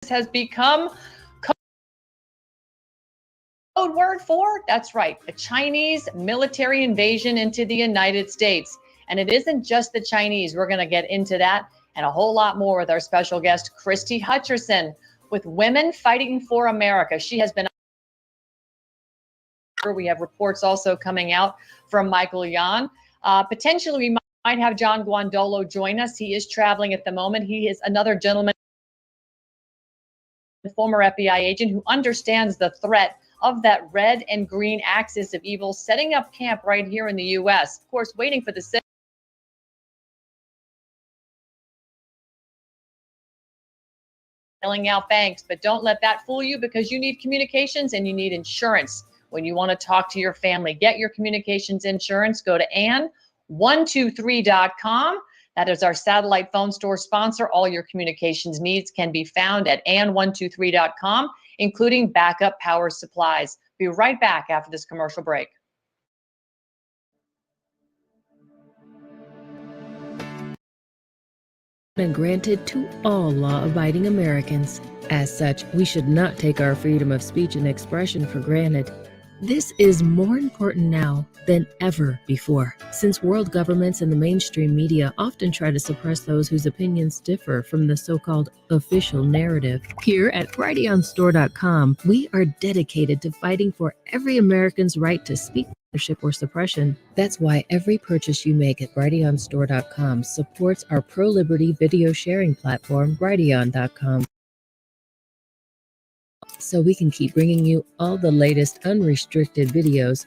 has become code word for, that's right, a Chinese military invasion into the United States. And it isn't just the Chinese. We're going to get into that and a whole lot more with our special guest, Christie Hutcherson, with Women Fighting for America. She has been. We have reports also coming out from Michael Yan. Potentially, we might have John Guandolo join us. He is traveling at the moment. He is another gentleman, former FBI agent who understands the threat of that red and green axis of evil, setting up camp right here in the U.S. Of course, waiting for the selling out banks, but don't let that fool you, because you need communications and you need insurance. When you want to talk to your family, get your communications insurance. Go to AN123.com. That is our satellite phone store sponsor. All your communications needs can be found at AN123.com, including backup power supplies. Be right back after this commercial break. Been granted to all law-abiding Americans. As such, we should not take our freedom of speech and expression for granted. This is more important now than ever before, since world governments and the mainstream media often try to suppress those whose opinions differ from the so-called official narrative. Here at BrighteonStore.com, we are dedicated to fighting for every American's right to speak, censorship, or suppression. That's why every purchase you make at BrighteonStore.com supports our pro-liberty video sharing platform, Brighteon.com. So we can keep bringing you all the latest unrestricted videos,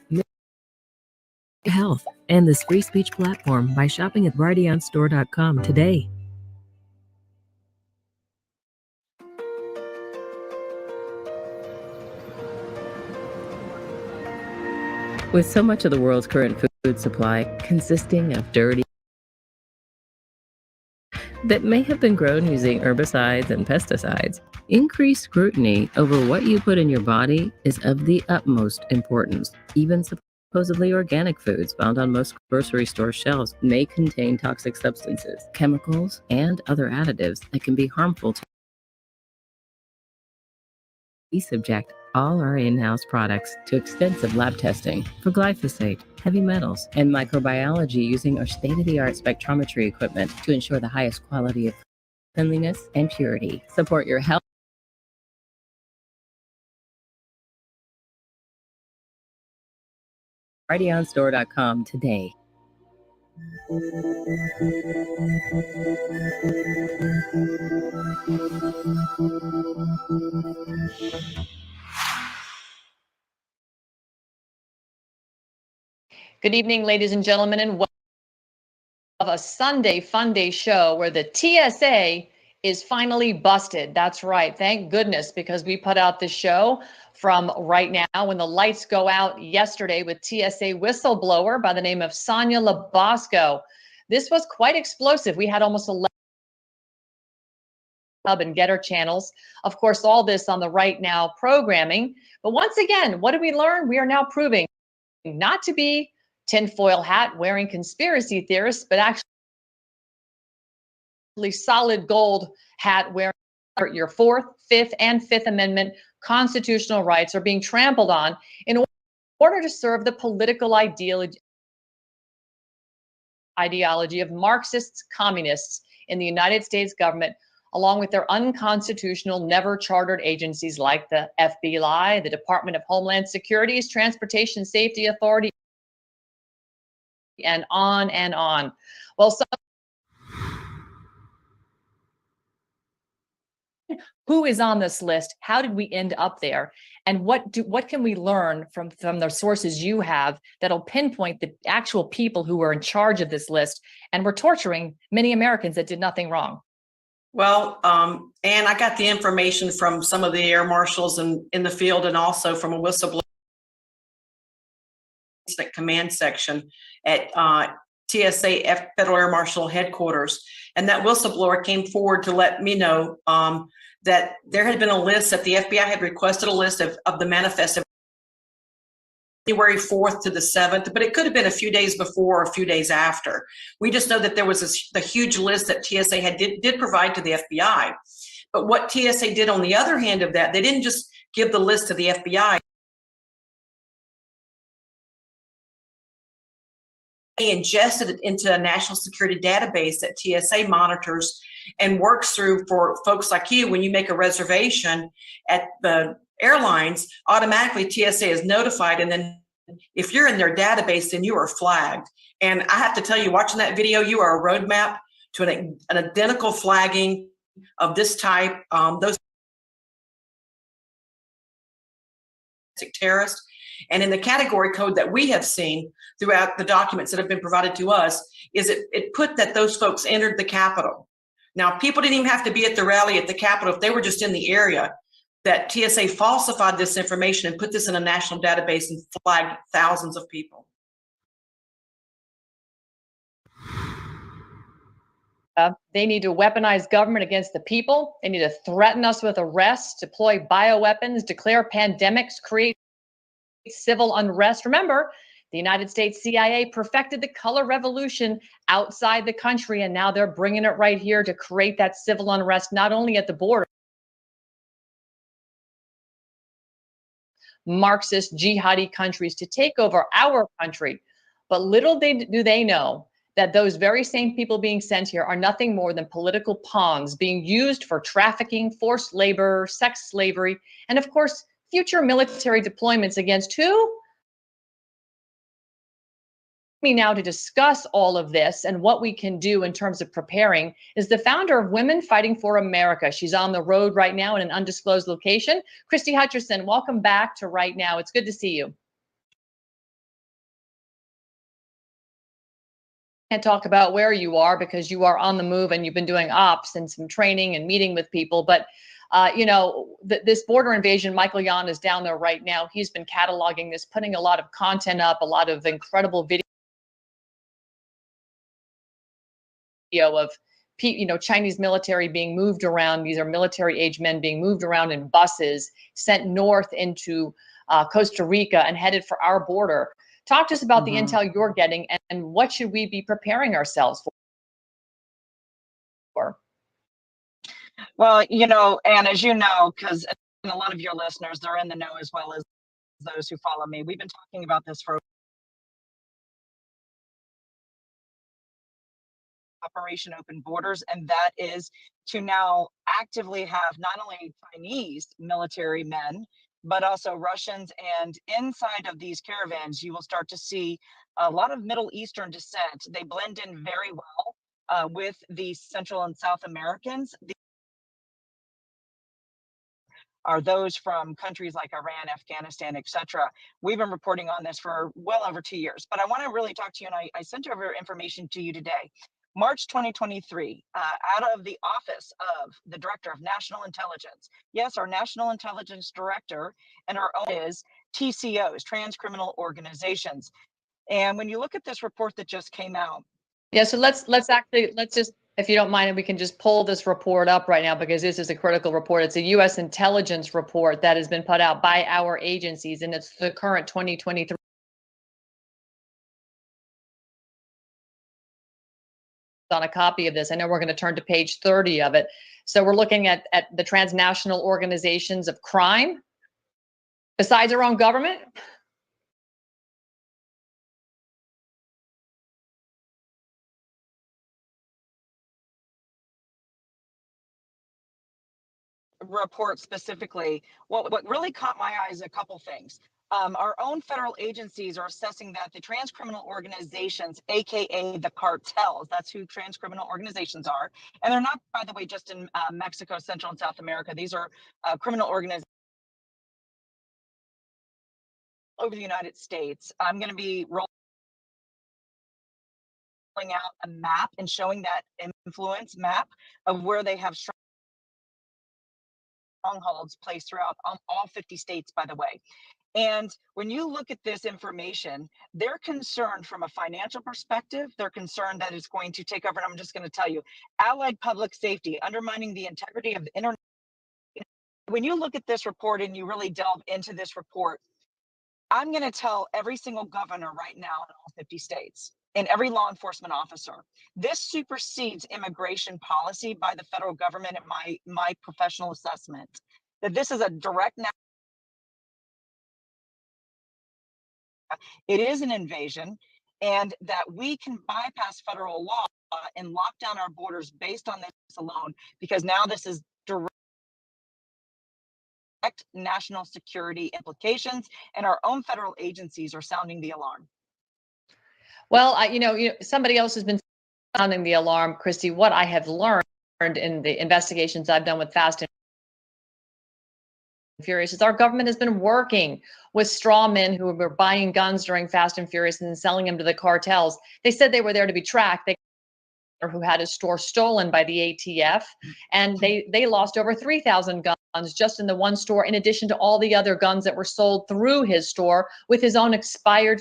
health, and this free speech platform by shopping at BrighteonStore.com today. With so much of the world's current food supply consisting of dirty that may have been grown using herbicides and pesticides, increased scrutiny over what you put in your body is of the utmost importance. Even supposedly organic foods found on most grocery store shelves may contain toxic substances, chemicals, and other additives that can be harmful to. We subject all our in-house products to extensive lab testing for glyphosate, heavy metals, and microbiology using our state-of-the-art spectrometry equipment to ensure the highest quality of cleanliness and purity. Support your health. BrighteonStore.com today. Good evening, ladies and gentlemen, and welcome to a Sunday Fun Day show where the TSA is finally busted. That's right. Thank goodness, because we put out this show from right now when the lights go out yesterday with TSA whistleblower by the name of Sonia Labasco. This was quite explosive. We had almost 11 Hub and Getter channels. Of course, all this on the Right Now programming. But once again, what did we learn? We are now proving not to be tinfoil hat wearing conspiracy theorists, but actually solid gold hat wearing your Fourth, Fifth, and Fifth Amendment constitutional rights are being trampled on in order to serve the political ideology of Marxists, communists in the United States government, along with their unconstitutional, never chartered agencies like the FBI, the Department of Homeland Security's Transportation Safety Authority, and on and on. Well, who is on this list? How did we end up there? And what can we learn from the sources you have that'll pinpoint the actual people who were in charge of this list and were torturing many Americans that did nothing wrong? Well, and I got the information from some of the air marshals in the field, and also from a whistleblower command section at TSA Federal Air Marshal Headquarters. And that whistleblower came forward to let me know that there had been a list, that the FBI had requested a list of the manifest of January 4th to the 7th, but it could have been a few days before or a few days after. We just know that there was the huge list that TSA did provide to the FBI. But what TSA did on the other hand of that, they didn't just give the list to the FBI. They ingested it into a national security database that TSA monitors and works through for folks like you. When you make a reservation at the airlines, automatically TSA is notified, and then if you're in their database, then you are flagged. And I have to tell you, watching that video, you are a roadmap to an identical flagging of this type. Those terrorists. And in the category code that we have seen throughout the documents that have been provided to us, is it put that those folks entered the Capitol. Now, people didn't even have to be at the rally at the Capitol. If they were just in the area, that TSA falsified this information and put this in a national database and flagged thousands of people. They need to weaponize government against the people. They need to threaten us with arrests, deploy bioweapons, declare pandemics, create civil unrest. Remember, the United States CIA perfected the color revolution outside the country, and now they're bringing it right here to create that civil unrest, not only at the border. Marxist jihadi countries to take over our country. But little do they know that those very same people being sent here are nothing more than political pawns being used for trafficking, forced labor, sex slavery, and of course, future military deployments against who? Me now to discuss all of this and what we can do in terms of preparing is the founder of Women Fighting for America. She's on the road right now in an undisclosed location. Christie Hutcherson, welcome back to Right Now. It's good to see you. Can't talk about where you are because you are on the move and you've been doing ops and some training and meeting with people. But this border invasion, Michael Yon is down there right now. He's been cataloging this, putting a lot of content up, a lot of incredible video of Chinese military being moved around. These are military age men being moved around in buses, sent north into Costa Rica and headed for our border. Talk to us about the intel you're getting and what should we be preparing ourselves for? Well, and as you know, because a lot of your listeners, they're in the know as well as those who follow me. We've been talking about this for Operation Open Borders, and that is to now actively have not only Chinese military men, but also Russians. And inside of these caravans, you will start to see a lot of Middle Eastern descent. They blend in very well with the Central and South Americans. Are those from countries like Iran, Afghanistan, etc. We've been reporting on this for well over 2 years, but I want to really talk to you, and I sent over information to you today. March 2023, out of the office of the Director of National Intelligence. Yes, our National Intelligence Director and our own is TCOs, Trans Criminal Organizations. And when you look at this report that just came out. Yeah, so let's just, if you don't mind, we can just pull this report up right now because this is a critical report. It's a U.S. intelligence report that has been put out by our agencies, and it's the current 2023. On a copy of this. I know we're going to turn to page 30 of it. So we're looking at the transnational organizations of crime besides our own government. Report specifically, what really caught my eye is a couple things. Our own federal agencies are assessing that the trans criminal organizations, aka the cartels, that's who trans criminal organizations are, and they're not, by the way, just in Mexico, Central and South America. These are criminal organizations over the United States. I'm going to be rolling out a map and showing that influence map of where they have strongholds placed throughout all 50 states, by the way. And when you look at this information, they're concerned from a financial perspective. They're concerned that it's going to take over. And I'm just going to tell you, allied public safety, undermining the integrity of the internet. When you look at this report and you really delve into this report, I'm going to tell every single governor right now in all 50 states, in every law enforcement officer. This supersedes immigration policy by the federal government, in my professional assessment, that this is a direct, it is an invasion, and that we can bypass federal law and lock down our borders based on this alone, because now this is direct national security implications, and our own federal agencies are sounding the alarm. Well, somebody else has been sounding the alarm, Christie. What I have learned in the investigations I've done with Fast and Furious is our government has been working with straw men who were buying guns during Fast and Furious and selling them to the cartels. They said they were there to be tracked. Or who had his store stolen by the ATF, and they lost over 3,000 guns just in the one store, in addition to all the other guns that were sold through his store with his own expired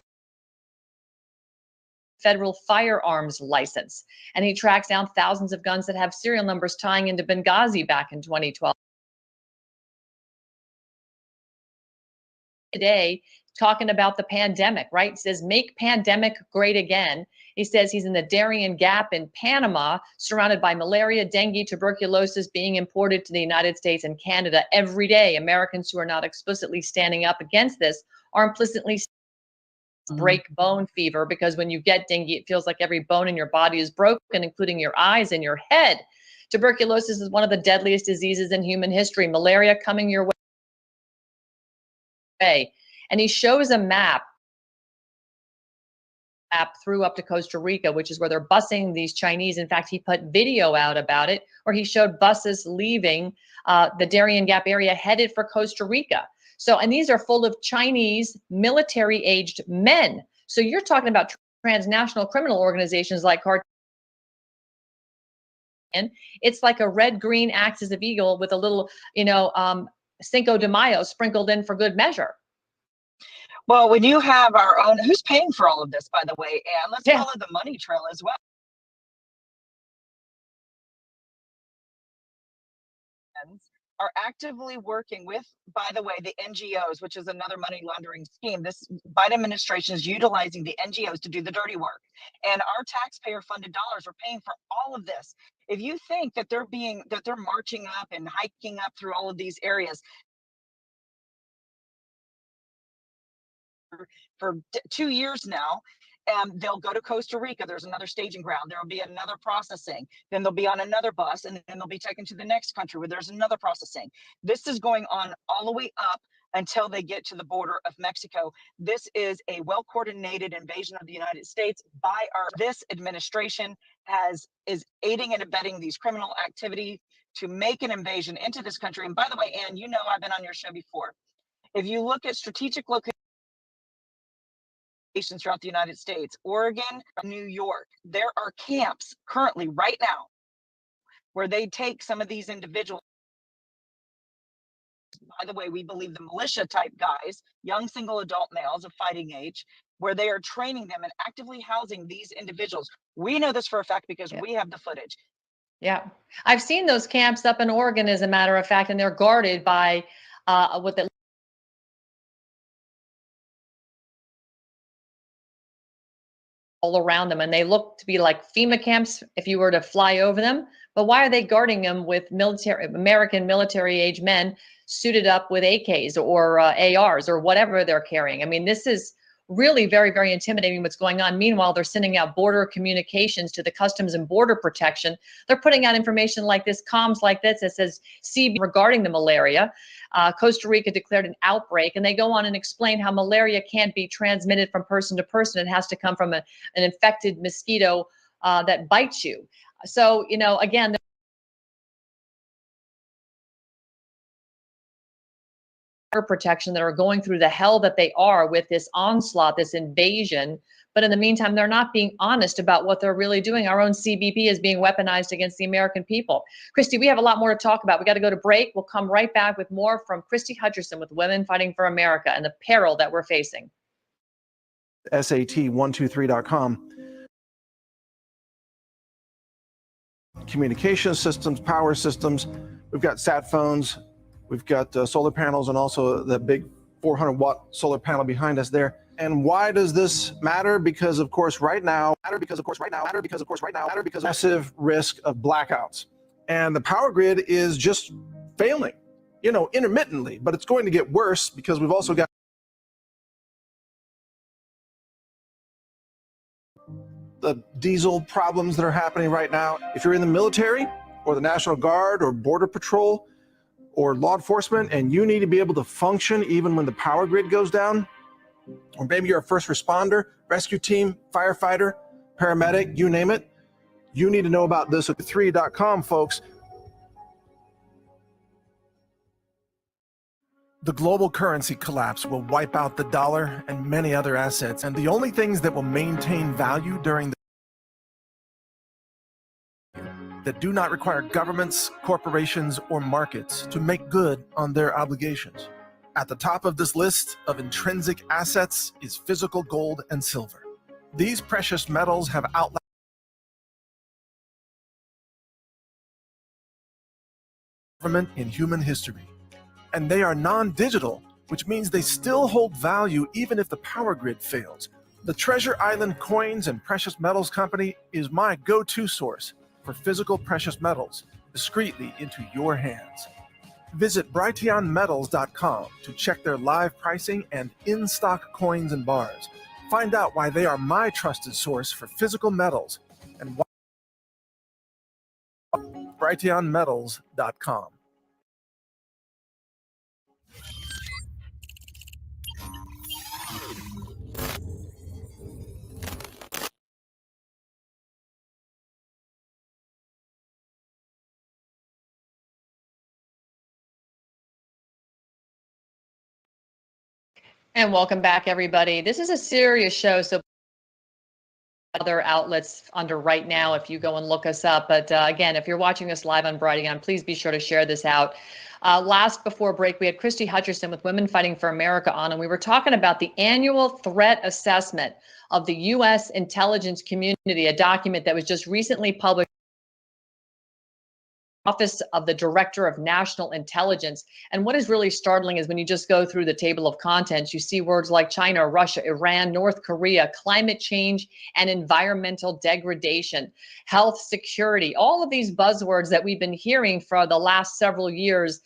federal firearms license. And he tracks down thousands of guns that have serial numbers tying into Benghazi back in 2012. Today, talking about the pandemic, right? He says, make pandemic great again. He says he's in the Darien Gap in Panama, surrounded by malaria, dengue, tuberculosis being imported to the United States and Canada every day. Americans who are not explicitly standing up against this are implicitly break bone fever, because when you get dengue, it feels like every bone in your body is broken, including your eyes and your head. Tuberculosis is one of the deadliest diseases in human history. Malaria coming your way. And he shows a map through up to Costa Rica, which is where they're busing these Chinese. In fact, he put video out about it where he showed buses leaving the Darien Gap area headed for Costa Rica. So, and these are full of Chinese military-aged men. So you're talking about transnational criminal organizations like cartel. It's like a red-green axis of eagle with a little, Cinco de Mayo sprinkled in for good measure. Well, when you have our own, who's paying for all of this, by the way, and let's follow the money trail as well. Are actively working with, by the way, the NGOs, which is another money laundering scheme. This Biden administration is utilizing the NGOs to do the dirty work. And our taxpayer funded dollars are paying for all of this. If you think that they're marching up and hiking up through all of these areas, for 2 years now, they'll go to Costa Rica. There's another staging ground. There'll be another processing. Then they'll be on another bus, and then they'll be taken to the next country where there's another processing. This is going on all the way up until they get to the border of Mexico. This is a well-coordinated invasion of the United States by this administration is aiding and abetting these criminal activity to make an invasion into this country. And by the way, Ann, I've been on your show before. If you look at strategic locations throughout the United States, Oregon, New York, there are camps currently right now where they take some of these individuals. By the way, we believe the militia type guys, young single adult males of fighting age, where they are training them and actively housing these individuals. We know this for a fact because we have the footage. Yeah, I've seen those camps up in Oregon, as a matter of fact, and they're guarded by what the all around them, and they look to be like FEMA camps if you were to fly over them. But why are they guarding them with American military-age men suited up with AKs or ARs or whatever they're carrying? I mean, this is really very, very intimidating what's going on. Meanwhile, they're sending out border communications to the Customs and Border Protection. They're putting out information like this, comms like this, that says CB regarding the malaria. Costa Rica declared an outbreak, and they go on and explain how malaria can't be transmitted from person to person. It has to come from an infected mosquito that bites you. So, again, protection that are going through the hell that they are with this onslaught, this invasion. But in the meantime, they're not being honest about what they're really doing. Our own CBP is being weaponized against the American people. Christie, we have a lot more to talk about. We got to go to break. We'll come right back with more from Christie Hutcherson with Women Fighting for America and the peril that we're facing. SAT123.com. Communication systems, power systems. We've got sat phones. We've got solar panels, and also the big 400-watt solar panel behind us there. And why does this matter? Because of course right now, massive risk of blackouts. And the power grid is just failing, intermittently, but it's going to get worse because we've also got the diesel problems that are happening right now. If you're in the military or the National Guard or Border Patrol or law enforcement and you need to be able to function even when the power grid goes down, or maybe you're a first responder, rescue team, firefighter, paramedic, you name it, you need to know about this at 3.com, folks. The global currency collapse will wipe out the dollar and many other assets, and the only things that will maintain value during that do not require governments, corporations, or markets to make good on their obligations. At the top of this list of intrinsic assets is physical gold and silver. These precious metals have outlasted government in human history, and they are non-digital, which means they still hold value even if the power grid fails. The Treasure Island Coins and Precious Metals Company is my go-to source for physical precious metals discreetly into your hands. Visit brighteonmetals.com to check their live pricing and in-stock coins and bars. Find out why they are my trusted source for physical metals and why brighteonmetals.com. And welcome back, everybody. This is a serious show, so other outlets under right now if you go and look us up. But again, if you're watching us live on Brighteon, please be sure to share this out. Last before break, we had Christie Hutcherson with Women Fighting for America on, and we were talking about the annual threat assessment of the U.S. intelligence community, a document that was just recently published. Office of the Director of National Intelligence. And what is really startling is when you just go through the table of contents, you see words like China, Russia, Iran, North Korea, climate change and environmental degradation, health security, all of these buzzwords that we've been hearing for the last several years.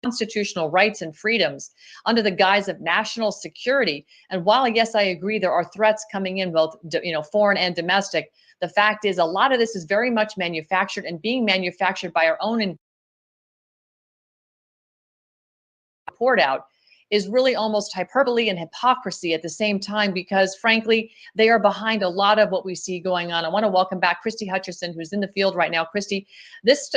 Constitutional rights and freedoms under the guise of national security. And while, yes, I agree, there are threats coming in, both foreign and domestic, the fact is a lot of this is very much manufactured and being manufactured by our own report out is really almost hyperbole and hypocrisy at the same time, because frankly, they are behind a lot of what we see going on. I want to welcome back Christie Hutcherson, who's in the field right now. Christie, this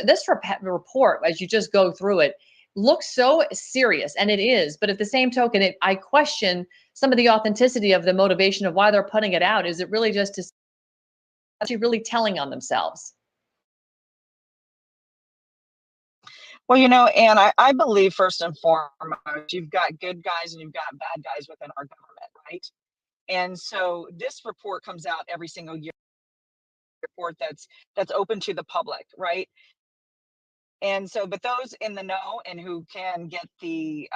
report, as you just go through it, looks so serious, and it is, but at the same token, I question some of the authenticity of the motivation of why they're putting it out. Is it really just to actually really telling on themselves? Well, Ann, I believe first and foremost, you've got good guys and you've got bad guys within our government, right? And so this report comes out every single year, report that's open to the public, right? And so, but those in the know and who can get the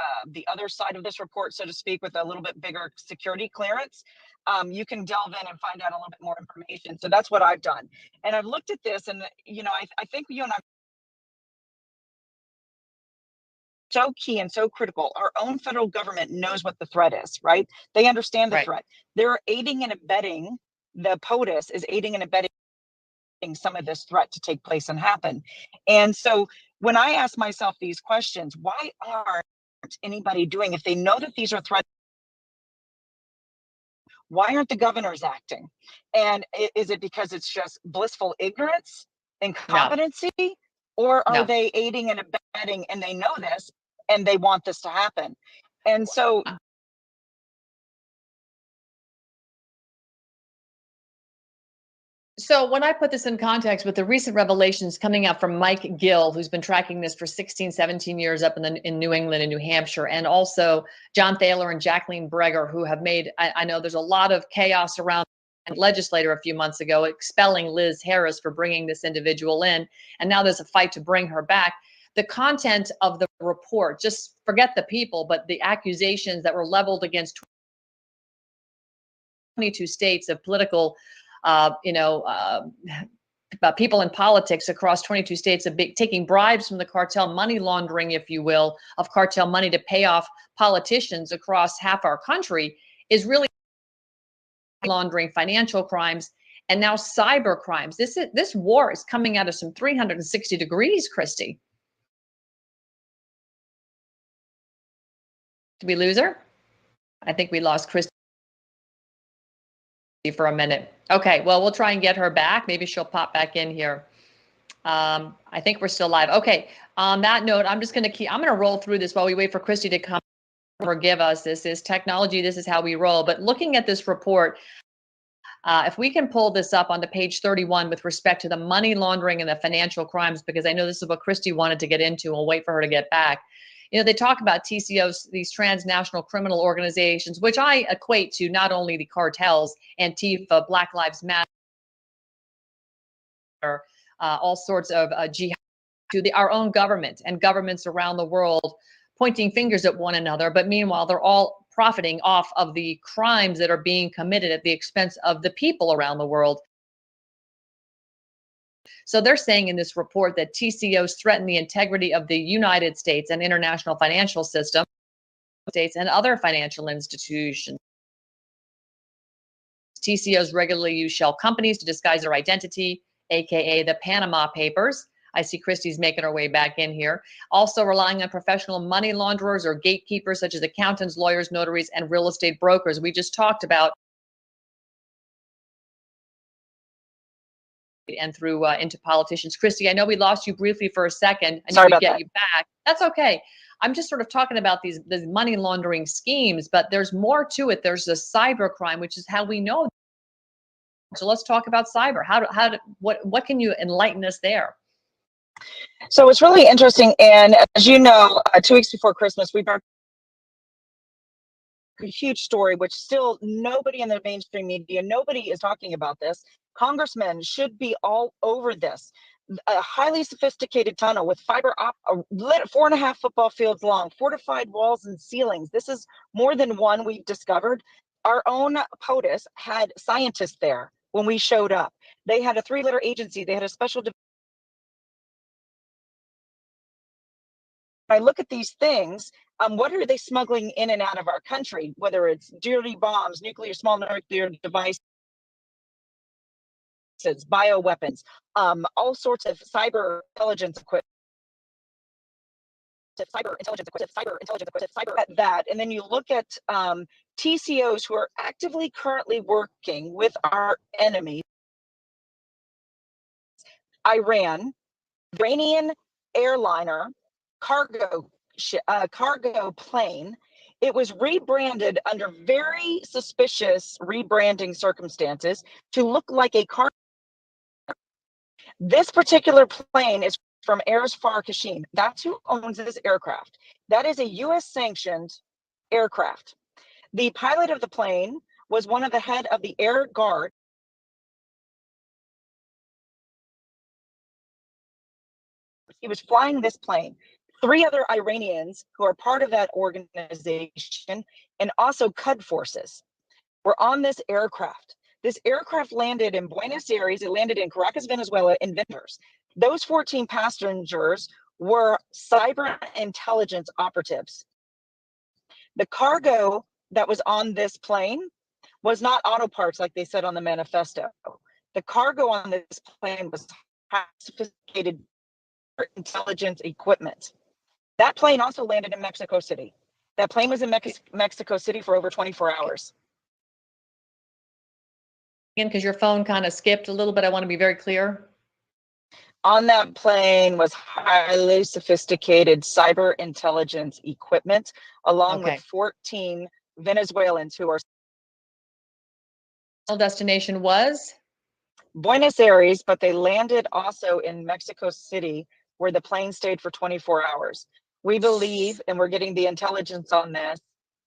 other side of this report, so to speak, with a little bit bigger security clearance, you can delve in and find out a little bit more information. So that's what I've done. And I've looked at this, and I think you and I so key and so critical. Our own federal government knows what the threat is, right? They understand the threat. They're aiding and abetting. The POTUS is aiding and abetting some of this threat to take place and happen. And so when I ask myself these questions, why aren't anybody doing, if they know that these are threats, why aren't the governors acting? And is it because it's just blissful ignorance, incompetency, or are they aiding and abetting and they know this and they want this to happen? And so So when I put this in context with the recent revelations coming out from Mike Gill, who's been tracking this for 16, 17 years up in New England and New Hampshire, and also John Thaler and Jacqueline Breger, who have made, I know there's a lot of chaos around a legislator a few months ago expelling Liz Harris for bringing this individual in, and now there's a fight to bring her back. the content of the report, just forget the people, but the accusations that were leveled against 22 states of political, people in politics across 22 states of taking bribes from the cartel, money laundering, if you will, of cartel money to pay off politicians across half our country, is really laundering, financial crimes, and now cyber crimes. This war is coming out of some 360 degrees, Christie. Did we lose her? I think we lost Christie for a minute. Okay, well, we'll try and get her back. Maybe she'll pop back in here. I think we're still live. Okay, on that note, I'm going to roll through this while we wait for Christie to come. Forgive us. This is technology. This is how we roll. But looking at this report, if we can pull this up onto page 31 with respect to the money laundering and the financial crimes, because I know this is what Christie wanted to get into. We'll wait for her to get back. They talk about TCOs, these transnational criminal organizations, which I equate to not only the cartels, Antifa, Black Lives Matter, all sorts of jihad, to our own government and governments around the world pointing fingers at one another. But meanwhile, they're all profiting off of the crimes that are being committed at the expense of the people around the world. So they're saying in this report that TCOs threaten the integrity of the United States and international financial system, states and other financial institutions. TCOs regularly use shell companies to disguise their identity, aka the Panama Papers. I see Christie's making her way back in here. Also relying on professional money launderers or gatekeepers such as accountants, lawyers, notaries, and real estate brokers. We just talked about and through into politicians. Christie, I know we lost you briefly for a second. I Sorry need to about get that. you back. That's okay. I'm just sort of talking about these money laundering schemes, but there's more to it. There's the cyber crime, which is how we know. So let's talk about cyber. What can you enlighten us there? So it's really interesting. And as you know, 2 weeks before Christmas, we brought a huge story, which still nobody in the mainstream media, nobody is talking about this. Congressmen should be all over this. A highly sophisticated tunnel with fiber lit 4.5 football fields long, fortified walls and ceilings. This is more than one we've discovered. Our own POTUS had scientists there when we showed up. They had a 3-letter agency. They had a special. I look at these things. What are they smuggling in and out of our country? Whether it's dirty bombs, small nuclear devices, bioweapons, all sorts of cyber intelligence equipment. That, and then you look at TCOs who are actively currently working with our enemy, Iranian airliner cargo plane. It was rebranded under very suspicious rebranding circumstances to look like a car. This particular plane is from Airs Far Kashim. That's who owns this aircraft. That is a U.S. sanctioned aircraft. The pilot of the plane was one of the head of the Air Guard. He was flying this plane. 3 other Iranians who are part of that organization and also Qud forces were on this aircraft. This aircraft landed in Buenos Aires. It landed in Caracas, Venezuela, in Vendors. Those 14 passengers were cyber intelligence operatives. The cargo that was on this plane was not auto parts like they said on the manifesto. The cargo on this plane was sophisticated intelligence equipment. That plane also landed in Mexico City. That plane was in Mexico City for over 24 hours. Again, because your phone kind of skipped a little bit, I want to be very clear. On that plane was highly sophisticated cyber intelligence equipment, along with 14 Venezuelans who are. Destination was Buenos Aires, but they landed also in Mexico City, where the plane stayed for 24 hours. We believe, and we're getting the intelligence on this,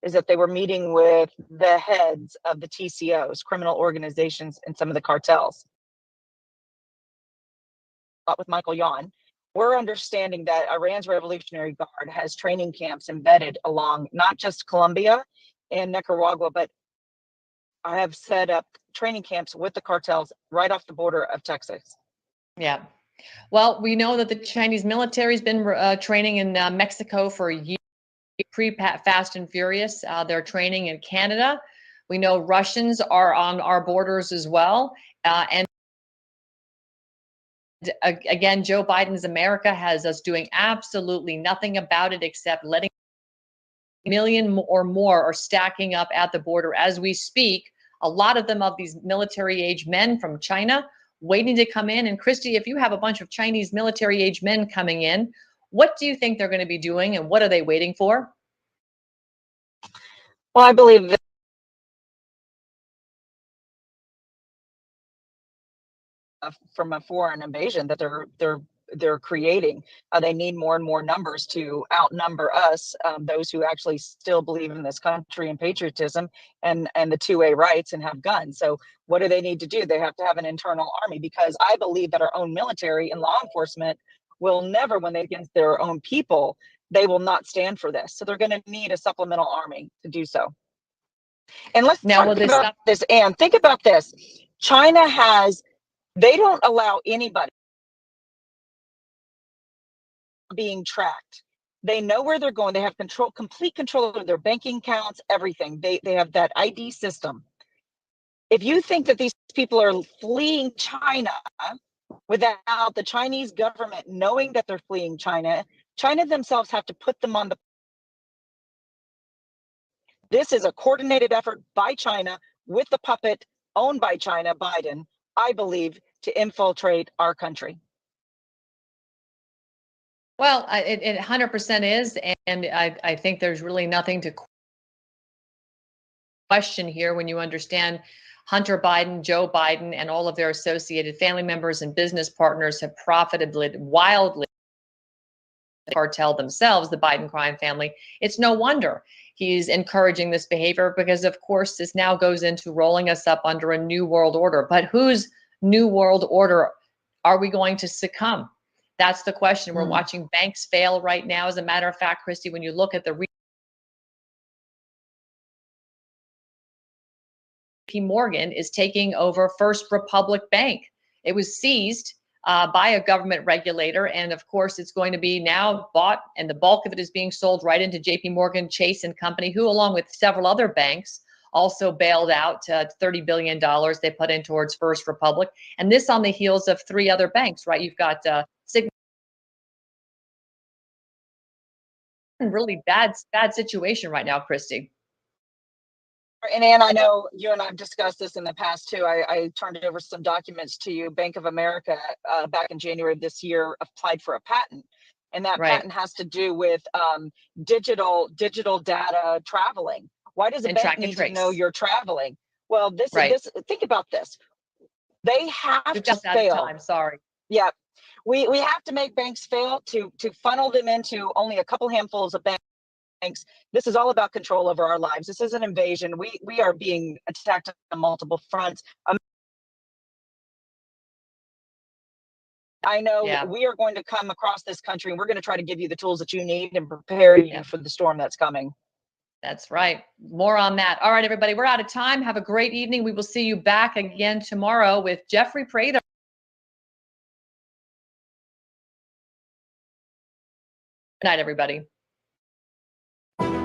is that they were meeting with the heads of the TCOs, criminal organizations, and some of the cartels. With Michael Yon, we're understanding that Iran's Revolutionary Guard has training camps embedded along not just Colombia and Nicaragua, but I have set up training camps with the cartels right off the border of Texas. Yeah. Well, we know that the Chinese military has been training in Mexico for years, pre-Fast and Furious. They're training in Canada. We know Russians are on our borders as well. And again, Joe Biden's America has us doing absolutely nothing about it except letting a million or more are stacking up at the border as we speak. A lot of them of these military age men from China waiting to come in. And Christie, if you have a bunch of Chinese military age men coming in, what do you think they're going to be doing and what are they waiting for? Well, I believe that from a foreign invasion that they're creating. They need more and more numbers to outnumber us, those who actually still believe in this country and patriotism and the 2A rights and have guns. So what do they need to do? They have to have an internal army, because I believe that our own military and law enforcement will never, when they against their own people, they will not stand for this. So they're going to need a supplemental army to do so. And let's talk about this. And think about this. China they don't allow anybody being tracked. They know where they're going. They have complete control over their banking accounts, everything. They have that ID system. If you think that these people are fleeing China without the Chinese government knowing that they're fleeing China, China themselves have to put them on the. This is a coordinated effort by China with the puppet owned by China, Biden, I believe, to infiltrate our country. Well, it 100% is. And I think there's really nothing to question here when you understand Hunter Biden, Joe Biden, and all of their associated family members and business partners have profited wildly the cartel themselves, the Biden crime family. It's no wonder he's encouraging this behavior, because of course this now goes into rolling us up under a new world order. But whose new world order are we going to succumb? That's the question. We're watching banks fail right now. As a matter of fact, Christie, when you look at the JP Morgan is taking over First Republic Bank. It was seized by a government regulator, and of course it's going to be now bought, and the bulk of it is being sold right into JP Morgan Chase and Company, who along with several other banks also bailed out $30 billion they put in towards First Republic. And this on the heels of three other banks, right? You've got really bad situation right now, Christie. And Ann, I know you and I've discussed this in the past too. I turned over some documents to you. Bank of America back in January of this year applied for a patent, and that patent has to do with digital data traveling. Why does a bank need to know you're traveling? Well, this think about this. They have to fail. Sorry. Yeah, we have to make banks fail to funnel them into only a couple handfuls of banks. This is all about control over our lives. This is an invasion. We are being attacked on multiple fronts. I know we are going to come across this country, and we're going to try to give you the tools that you need and prepare you for the storm that's coming. That's right. More on that. All right, everybody, we're out of time. Have a great evening. We will see you back again tomorrow with Jeffrey Prater. Good night, everybody.